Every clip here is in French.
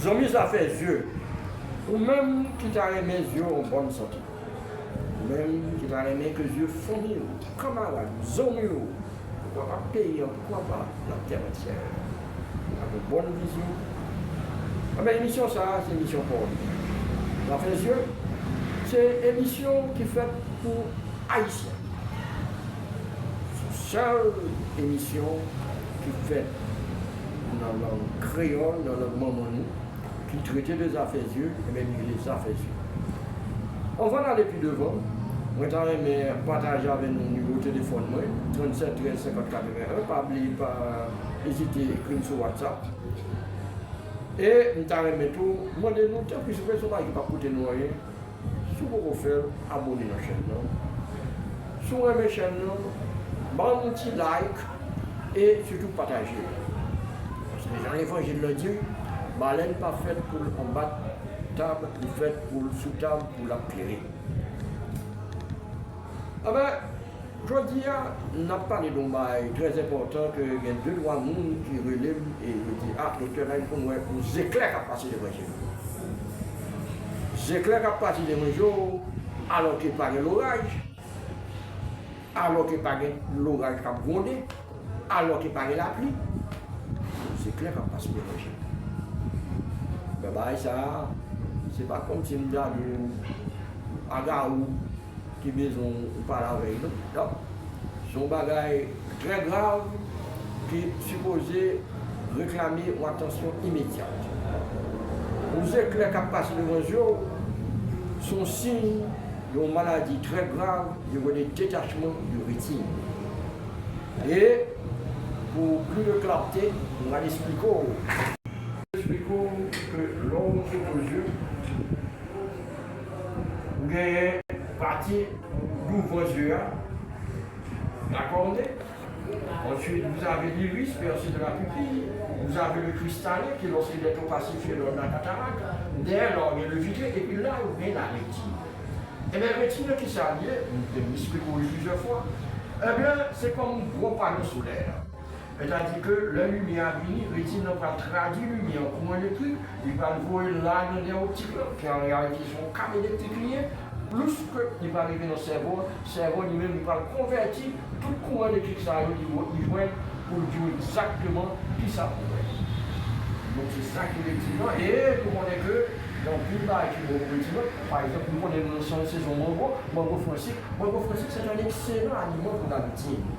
amis, ça fait yeux. Ou même qui t'a aimé yeux en bonne santé. Ou même qui t'a aimé que yeux famille, camarades, amis, pourquoi pas pays, pourquoi pas la terre entière. Avec une bonne vision. Ah ben, l'émission, ça, c'est une émission pour nous. Ça fait yeux, c'est une émission qui est faite pour Haïtiens. C'est la seule émission qui est faite dans la langue créole, dans la langue maman, qui traitait des affaires yeux et même les affaires yeux. On va aller plus devant. Moi, je partager avec nous le numéro de téléphone, 37 13 50 81. Pas oublier, pas hésiter à écrire sur WhatsApp. Et nous avons tout. Moi, nous tant que je fais ça, il ne va pas coûter nous rien. Si vous pouvez faire, abonnez à la chaîne. Si vous aimez la chaîne, mettez un petit like et surtout partagez. Parce que dans l'évangile de Dieu, elle n'est pas faite pour le combattre, table, elle est faite pour le sous-table, pour la clairer. Ah ben, je dis, on a parlé d'un bail très important que il y a 2-3 personnes qui relèvent et disent, ah, docteur, là, il faut nous éclairer à passer devant Dieu. J'éclaire à passer devant Dieu alors qu'il n'y a pas de l'orage, alors qu'il n'y a pas de l'orage qui a grondé, alors qu'il n'y a pas de la pluie. J'éclaire à passer devant Dieu. Mais bah, ça, c'est pas comme si nous avions à Garou qui maison par avec nous. Non. C'est un bagage très grave qui est supposé réclamer une attention immédiate. Nous éclairs qui passent devant Dieu sont signes d'une maladie très grave, de des détachements de rétine. Et pour plus de clarté, on va expliquer que l'homme s'ouvre aux yeux, vous avez partie d'ouvre aux yeux, d'accord? Ensuite, vous avez l'iris percé de la pupille, vous avez le cristallin qui, lorsqu'il est opacifié, donne la cataracte, derrière lors, il y a le vitré, et puis là, vous avez la rétine. Et bien, la rétine qui s'allie, je vais expliquer plusieurs fois, eh bien, c'est comme un gros panneau solaire. C'est-à-dire que la lumière vient, la rétine va traduire la lumière en courant électrique, il va voir là dans les optiques, qui en réalité sont câbles électriques, plus qu'il va arriver dans le cerveau lui-même il va convertir tout le courant électrique ça il joint pour dire exactement qui ça pourrait. Donc c'est ça qui est effectivement, et nous connaissons que dans une barre qui est effectivement, par exemple, nous connaissons dans la saison mango français c'est un excellent aliment pour la routine.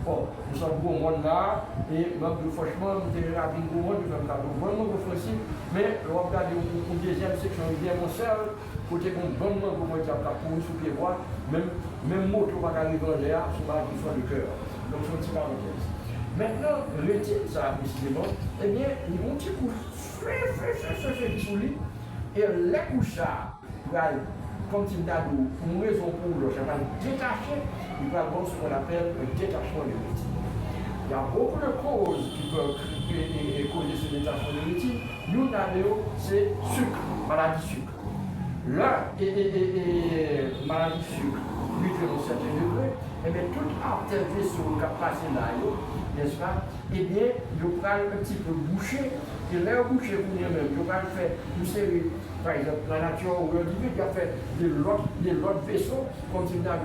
Bon, nous sommes au monde là, et franchement, nous sommes rapide au monde, nous sommes vraiment français, mais on va regarder une deuxième section, bien mon seul. Côté qu'on donne pour moi qui a pour sous pied droit, même moto va arriver en l'air, sur ma qui soit le cœur. Donc c'est une petite parenthèse. Maintenant, rétine, ça précisément, eh bien, ils vont petit coup sous lui, et les couches comme tu l'as dit, pour une raison pour l'autre, ça va le détacher, il va avoir ce qu'on appelle un détachement de rétine. Il y a beaucoup de causes qui peuvent causer ce détachement de rétine. Nous, c'est sucre, maladie sucre. Là, maladie sucre, lui à un certain degré, et bien toute artère vaisseau qui a passé là, n'est-ce pas? Eh bien, je prends un petit peu bouché, et là, bouché pour lui-même, je prends faire une série, par exemple, la nature ou l'individu qui a fait des lots vaisseaux, comme si la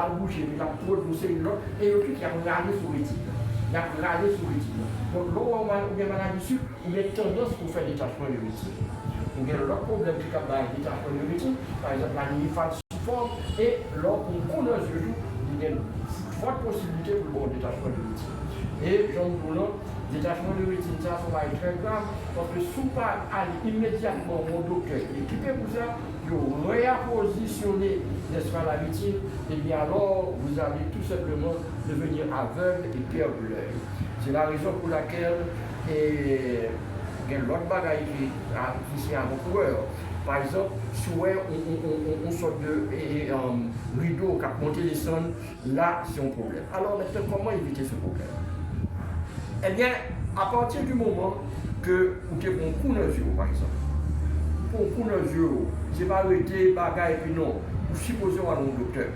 bouché, il a produit une lot, et le truc qui a regardé sur les types. Il a regardé sur les types. Donc, là où on a une maladie sucre, il y a tendance pour faire détachement de rétine. Il y a l'autre problème qui est le détachement de rétine, par exemple la nymphatiforme, et lors qu'on connaît ce jour, il y a une forte possibilité pour le détachement de rétine. Et Jean Boulon, détachement de rétine, ça va être très grave, parce que si on pas aller immédiatement au docteur équipé pour ça, pour réappositionner n'est-ce pas, la rétine, et bien alors vous allez tout simplement devenir aveugle et perdre l'œil. C'est la raison pour laquelle il y a l'autre bagaille qui est un coureur. Par exemple, si on a une sorte de rideau qui a monté les sons, là c'est un problème. Alors maintenant, comment éviter ce problème? Eh bien, à partir du moment que vous avez un coup dans les yeux, par exemple, pour un coup dans les yeux, c'est pas arrêter bagaille et puis non, vous supposez avoir un docteur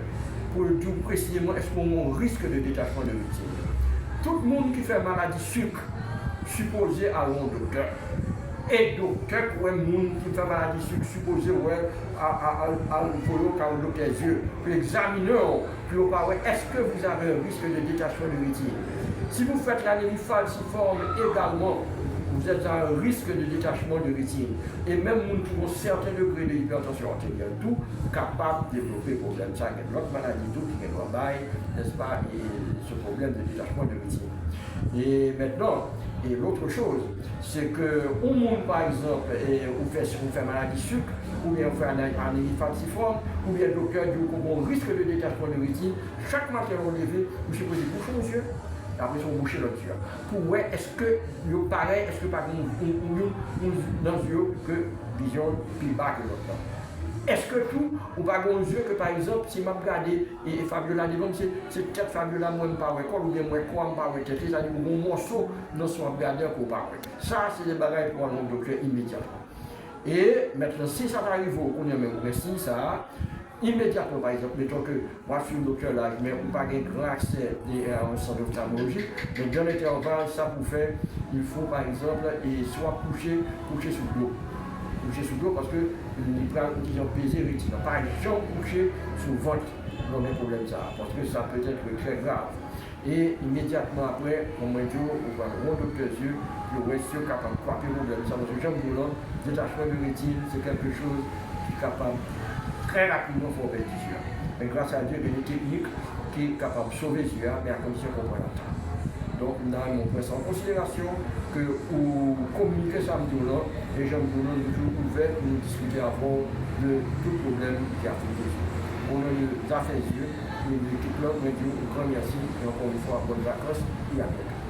pour dire précisément est-ce qu'on a un risque de détachement de rétine. Tout le monde qui fait maladie sucre supposé avoir un docteur. Et donc, quelqu'un qui fait maladie supposé à le docteur yeux, puis examiner, puis on parle, est-ce que vous avez un risque de détachement de rétine? Si vous faites l'anémie falciforme également, vous êtes à un risque de détachement de rétine. Et même nous avons un certain degré d'hypertension artérielle, tout capable de développer problème. Ça, il y a l'autre maladie, tout qui est globale, n'est-ce pas, et ce problème de détachement de rétine. Et maintenant, et l'autre chose, c'est que au monde, par exemple, on fait maladie sucre, ou bien on fait anémie falciforme, ou bien le docteur dit qu'on risque de détachement de rétine, chaque matin on levé, vous supposez boucher aux yeux. Après, on boucher l'autre yeux. Pour voir, est-ce que vous pareil, est-ce que par exemple, dans les yeux que vision plus bas que l'autre. Est-ce que tout, ou pas dans les yeux que par exemple, si je regarde et Fabiola Devon, c'est peut-être Fabiola, moi, je ne parle pas, ou bien moi, je ne parle pas, c'est-à-dire mon morceau dans son regardeur qu'on parle. Ça, c'est des bagages pour un docteur immédiatement. Et maintenant, si ça arrive, on est même signe ça. Immédiatement, par exemple, mettons que moi je suis un docteur là, mais on n'a pas un grand accès à un centre d'ophtalmologie, mais dans l'intervalle, ça pour faire, il faut par exemple, soit coucher sous l'eau. Coucher sous l'eau parce que les plans qui ont pesé rétine. Par exemple, coucher sous le ventre, dans les problèmes ça, parce que ça peut être très grave. Et immédiatement après, on va dire, on va le docteur yeux, le reste capable de frapper le problème. Ça, parce que j'aime vous détachement de rétine, c'est quelque chose qui est capable très rapidement pour faire des yeux. Mais grâce à Dieu, il y a une technique qui est capable de sauver les yeux, mais à condition qu'on prenne le temps. Donc, nous avons pris ça en considération que pour communiquer ça avec nous, les gens nous toujours ouverts pour nous discuter avant de tout problème qui a fait des yeux. On a des affaires yeux, une équipe là, on a dit un grand merci et encore une fois, bonnes vacances et à bientôt.